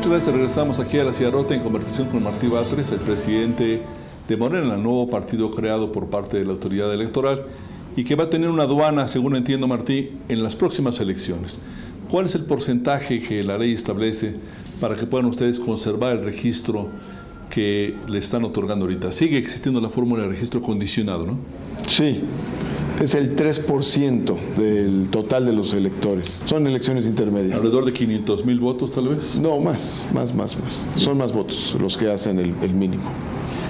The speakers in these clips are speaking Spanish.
Muchas gracias. Regresamos aquí a La Silla Rota en conversación con Martí Batres, el presidente de Morena, el nuevo partido creado por parte de la autoridad electoral y que va a tener una aduana, según entiendo, Martí, en las próximas elecciones. ¿Cuál es el porcentaje que la ley establece para que puedan ustedes conservar el registro que le están otorgando ahorita? Sigue existiendo la fórmula de registro condicionado, ¿no? Sí. Es el 3% del total de los electores. Son elecciones intermedias. ¿Alrededor de 500,000 votos, tal vez? No, más. Son más votos los que hacen el mínimo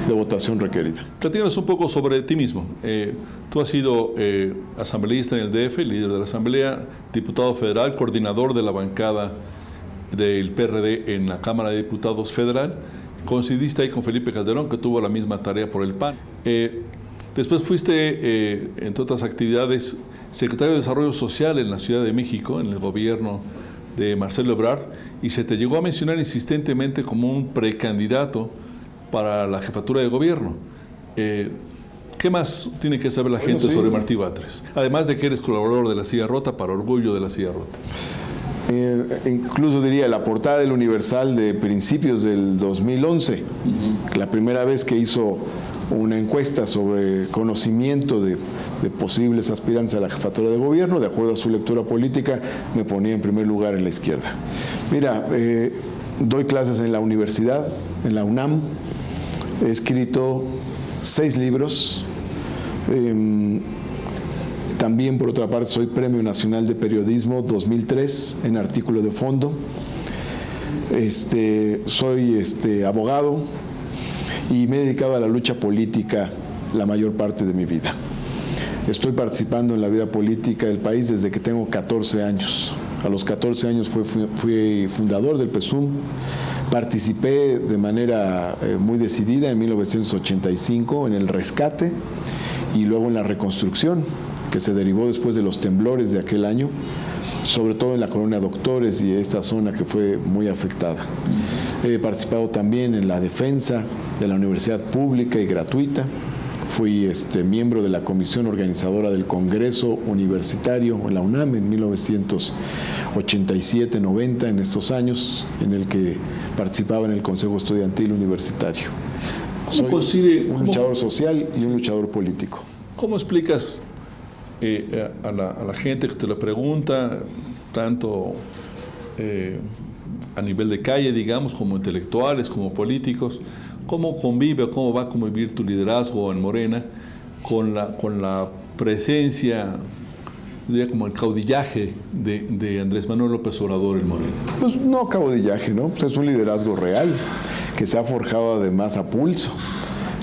de votación requerida. Platícanos un poco sobre ti mismo. Tú has sido asambleísta en el DF, líder de la Asamblea, diputado federal, coordinador de la bancada del PRD en la Cámara de Diputados Federal. Coincidiste ahí con Felipe Calderón, que tuvo la misma tarea por el PAN. Después fuiste, entre otras actividades, secretario de Desarrollo Social en la Ciudad de México, en el gobierno de Marcelo Ebrard, y se te llegó a mencionar insistentemente como un precandidato para la jefatura de gobierno. ¿Qué más tiene que saber la gente sobre Martí Batres? Además de que eres colaborador de La Silla Rota, para orgullo de La Silla Rota. Incluso diría la portada del Universal de principios del 2011, la primera vez que hizo una encuesta sobre conocimiento de posibles aspirantes a la jefatura de gobierno, de acuerdo a su lectura política, me ponía en primer lugar en la izquierda. Mira, doy clases en la universidad, en la UNAM, he escrito 6 libros, también por otra parte soy Premio Nacional de Periodismo 2003 en artículo de fondo, soy abogado, y me he dedicado a la lucha política la mayor parte de mi vida. Estoy participando en la vida política del país desde que tengo 14 años. A los 14 años fui fundador del PSUM, participé de manera muy decidida en 1985 en el rescate y luego en la reconstrucción, que se derivó después de los temblores de aquel año, sobre todo en la colonia Doctores y esta zona que fue muy afectada. He participado también en la defensa de la universidad pública y gratuita. Fui miembro de la comisión organizadora del Congreso Universitario en la UNAM en 1987-90, en estos años, en el que participaba en el Consejo Estudiantil Universitario. Soy un luchador social y un luchador político. ¿Cómo explicas a la gente que te lo pregunta, tanto a nivel de calle, digamos, como intelectuales, como políticos, cómo convive o cómo va a convivir tu liderazgo en Morena con la presencia, diría, como el caudillaje de Andrés Manuel López Obrador en Morena? Pues no caudillaje, ¿no? Pues es un liderazgo real que se ha forjado además a pulso.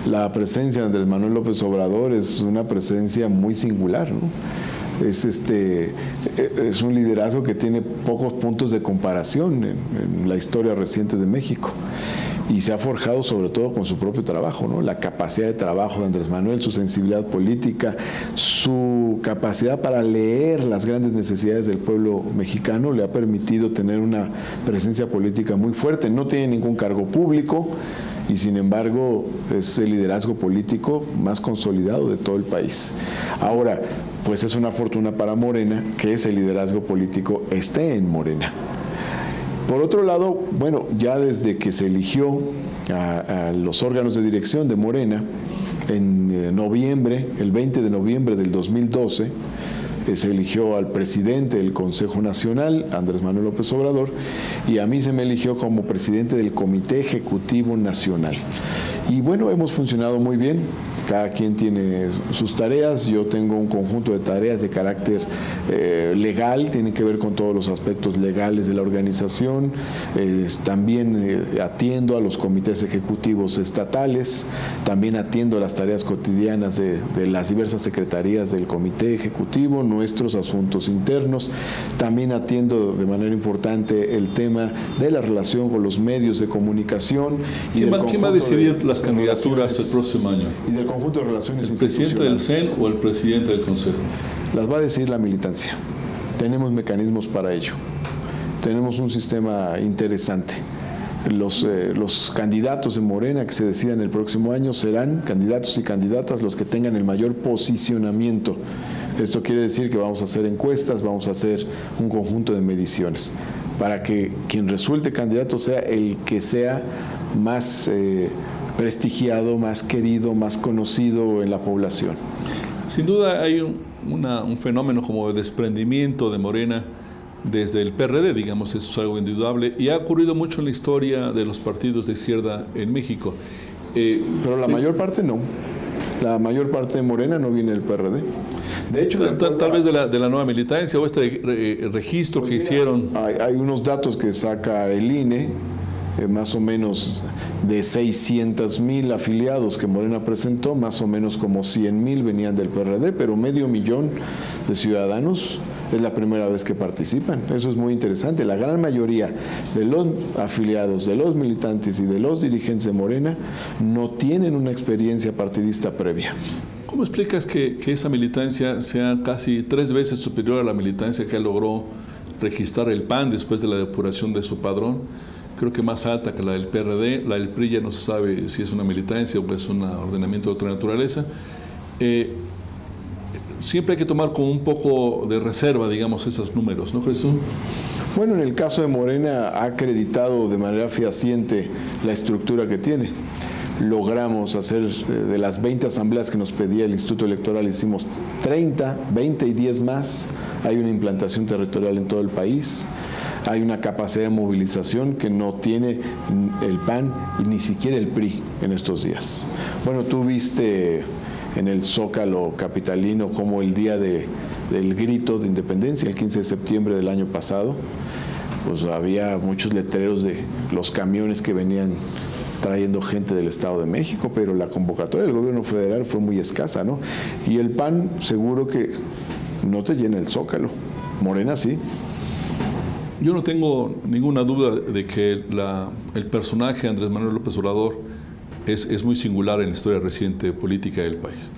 La presencia de Andrés Manuel López Obrador es una presencia muy singular, ¿no? Es un liderazgo que tiene pocos puntos de comparación en la historia reciente de México. Y se ha forjado sobre todo con su propio trabajo, ¿no? La capacidad de trabajo de Andrés Manuel, su sensibilidad política, su capacidad para leer las grandes necesidades del pueblo mexicano le ha permitido tener una presencia política muy fuerte. No tiene ningún cargo público y sin embargo es el liderazgo político más consolidado de todo el país. Ahora, pues es una fortuna para Morena que ese liderazgo político esté en Morena. Por otro lado, bueno, ya desde que se eligió a los órganos de dirección de Morena, en noviembre, el 20 de noviembre del 2012, se eligió al presidente del Consejo Nacional, Andrés Manuel López Obrador, y a mí se me eligió como presidente del Comité Ejecutivo Nacional. Y bueno, hemos funcionado muy bien. Cada quien tiene sus tareas, yo tengo un conjunto de tareas de carácter legal, tiene que ver con todos los aspectos legales de la organización, también atiendo a los comités ejecutivos estatales, también atiendo las tareas cotidianas de las diversas secretarías del comité ejecutivo, nuestros asuntos internos, también atiendo de manera importante el tema de la relación con los medios de comunicación. ¿Quién va a decidir las candidaturas el próximo año? Y del conjunto de relaciones ¿El presidente del CEN o el presidente del Consejo? Las va a decidir la militancia. Tenemos mecanismos para ello. Tenemos un sistema interesante. Los candidatos de Morena que se decidan el próximo año serán candidatos y candidatas los que tengan el mayor posicionamiento. Esto quiere decir que vamos a hacer encuestas, vamos a hacer un conjunto de mediciones. para que quien resulte candidato sea el que sea más prestigiado, más querido, más conocido en la población. Sin duda hay un fenómeno como de desprendimiento de Morena desde el PRD, digamos, eso es algo indudable, y ha ocurrido mucho en la historia de los partidos de izquierda en México. Pero la mayor parte no. La mayor parte de Morena no viene del PRD. De hecho, tal vez de la nueva militancia o este registro que hicieron. Hay unos datos que saca el INE, más o menos de 600,000 afiliados que Morena presentó, más o menos como 100,000 venían del PRD, pero 500,000 de ciudadanos es la primera vez que participan. Eso es muy interesante. La gran mayoría de los afiliados, de los militantes y de los dirigentes de Morena no tienen una experiencia partidista previa. ¿Cómo explicas que esa militancia sea casi 3 veces superior a la militancia que logró registrar el PAN después de la depuración de su padrón? Creo que más alta que la del PRD. La del PRI ya no se sabe si es una militancia o es un ordenamiento de otra naturaleza. Siempre hay que tomar con un poco de reserva, digamos, esos números, ¿no, Jesús? Bueno, en el caso de Morena ha acreditado de manera fehaciente la estructura que tiene. Logramos hacer de las 20 asambleas que nos pedía el Instituto Electoral, hicimos 30, 20 y 10 más. Hay una implantación territorial en todo el país. Hay una capacidad de movilización que no tiene el PAN y ni siquiera el PRI en estos días. Bueno, tú viste en el Zócalo capitalino como el día del grito de independencia, el 15 de septiembre del año pasado, pues había muchos letreros de los camiones que venían trayendo gente del Estado de México, pero la convocatoria del gobierno federal fue muy escasa, ¿no? Y el PAN seguro que no te llena el Zócalo. Morena sí. Yo no tengo ninguna duda de que el personaje Andrés Manuel López Obrador es muy singular en la historia reciente política del país.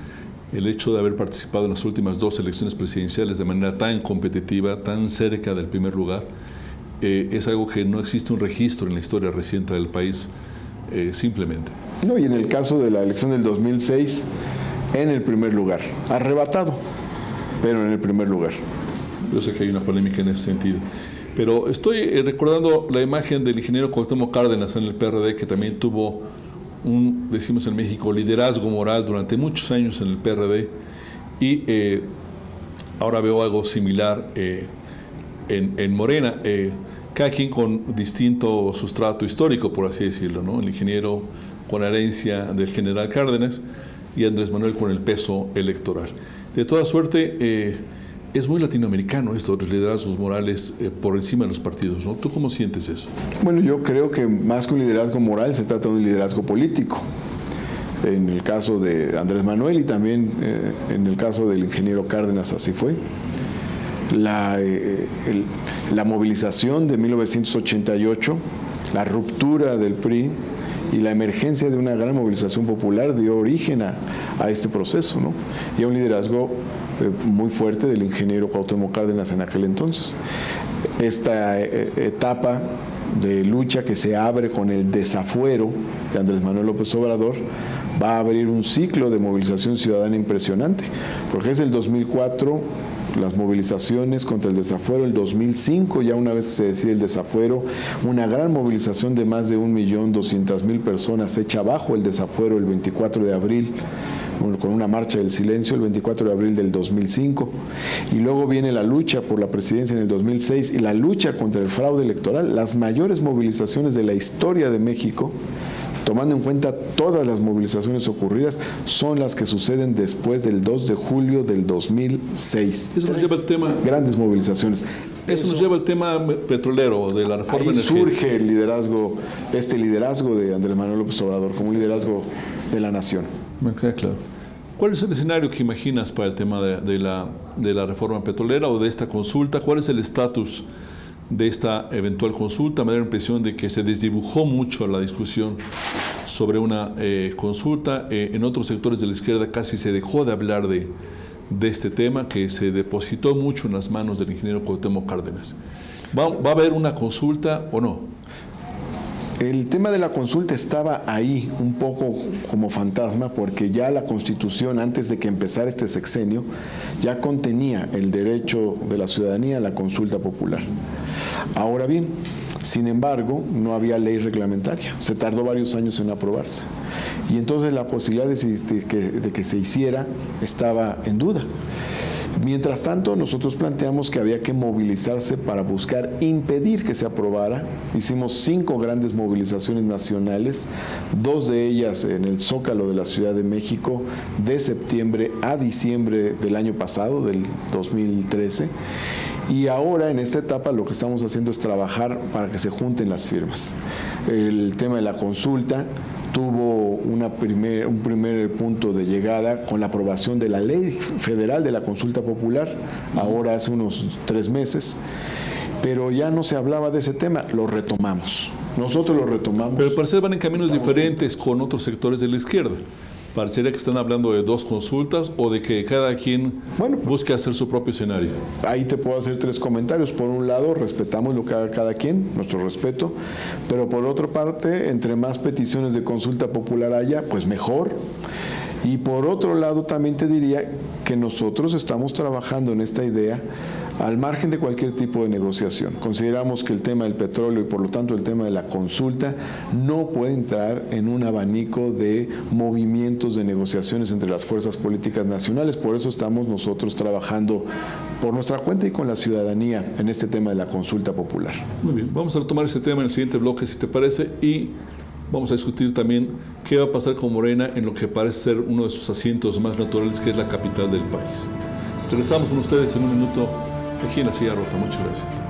El hecho de haber participado en las últimas 2 elecciones presidenciales de manera tan competitiva, tan cerca del primer lugar, es algo que no existe un registro en la historia reciente del país, simplemente. No, y en el caso de la elección del 2006, en el primer lugar, arrebatado, pero en el primer lugar. Yo sé que hay una polémica en ese sentido. Pero estoy recordando la imagen del ingeniero Cuauhtémoc Cárdenas en el PRD, que también tuvo decimos en México, liderazgo moral durante muchos años en el PRD, y ahora veo algo similar en Morena, cada quien con distinto sustrato histórico, por así decirlo, ¿no? El ingeniero con la herencia del general Cárdenas y Andrés Manuel con el peso electoral. De toda suerte, es muy latinoamericano esto de los liderazgos morales por encima de los partidos, ¿no? ¿Tú cómo sientes eso? Bueno, yo creo que más que un liderazgo moral se trata de un liderazgo político. En el caso de Andrés Manuel y también en el caso del ingeniero Cárdenas así fue. La movilización de 1988, la ruptura del PRI y la emergencia de una gran movilización popular dio origen a este proceso, ¿no? Y a un liderazgo muy fuerte del ingeniero Cuauhtémoc Cárdenas en aquel entonces. Esta etapa de lucha que se abre con el desafuero de Andrés Manuel López Obrador va a abrir un ciclo de movilización ciudadana impresionante, porque es el 2004 las movilizaciones contra el desafuero, el 2005 ya una vez que se decide el desafuero, una gran movilización de más de 1.200.000 personas echa abajo el desafuero el 24 de abril con una marcha del silencio el 24 de abril del 2005, y luego viene la lucha por la presidencia en el 2006 y la lucha contra el fraude electoral, las mayores movilizaciones de la historia de México, tomando en cuenta todas las movilizaciones ocurridas, son las que suceden después del 2 de julio del 2006. Eso nos lleva al tema. Grandes movilizaciones. Eso nos lleva al tema petrolero, de la reforma energética. Surge el liderazgo, este liderazgo de Andrés Manuel López Obrador como un liderazgo de la nación. Me queda claro. ¿Cuál es el escenario que imaginas para el tema de la reforma petrolera o de esta consulta? ¿Cuál es el estatus de esta eventual consulta? Me da la impresión de que se desdibujó mucho la discusión sobre una consulta. En otros sectores de la izquierda casi se dejó de hablar de este tema, que se depositó mucho en las manos del ingeniero Cuauhtémoc Cárdenas. ¿Va a haber una consulta o no? El tema de la consulta estaba ahí un poco como fantasma porque ya la Constitución, antes de que empezara este sexenio, ya contenía el derecho de la ciudadanía a la consulta popular. Ahora bien, sin embargo, no había ley reglamentaria. Se tardó varios años en aprobarse. Y entonces la posibilidad de que se hiciera estaba en duda. Mientras tanto, nosotros planteamos que había que movilizarse para buscar impedir que se aprobara. Hicimos 5 grandes movilizaciones nacionales, 2 de ellas en el Zócalo de la Ciudad de México, de septiembre a diciembre del año pasado, del 2013. Y ahora, en esta etapa, lo que estamos haciendo es trabajar para que se junten las firmas. El tema de la consulta tuvo un primer punto de llegada con la aprobación de la Ley Federal de la Consulta Popular, ahora hace unos 3 meses, pero ya no se hablaba de ese tema, lo retomamos. Nosotros lo retomamos. Pero parece que van en caminos diferentes con otros sectores de la izquierda. Parecería que están hablando de 2 consultas o de que cada quien busque hacer su propio escenario. Ahí te puedo hacer 3 comentarios. Por un lado, respetamos lo que haga cada quien, nuestro respeto, pero por otra parte, entre más peticiones de consulta popular haya, pues mejor. Y por otro lado, también te diría que nosotros estamos trabajando en esta idea al margen de cualquier tipo de negociación. Consideramos que el tema del petróleo y por lo tanto el tema de la consulta no puede entrar en un abanico de movimientos de negociaciones entre las fuerzas políticas nacionales. Por eso estamos nosotros trabajando por nuestra cuenta y con la ciudadanía en este tema de la consulta popular. Muy bien, vamos a retomar ese tema en el siguiente bloque, si te parece, y vamos a discutir también qué va a pasar con Morena en lo que parece ser uno de sus asientos más naturales, que es la capital del país. Regresamos con ustedes en un minuto aquí en La Silla Rota. Muchas gracias.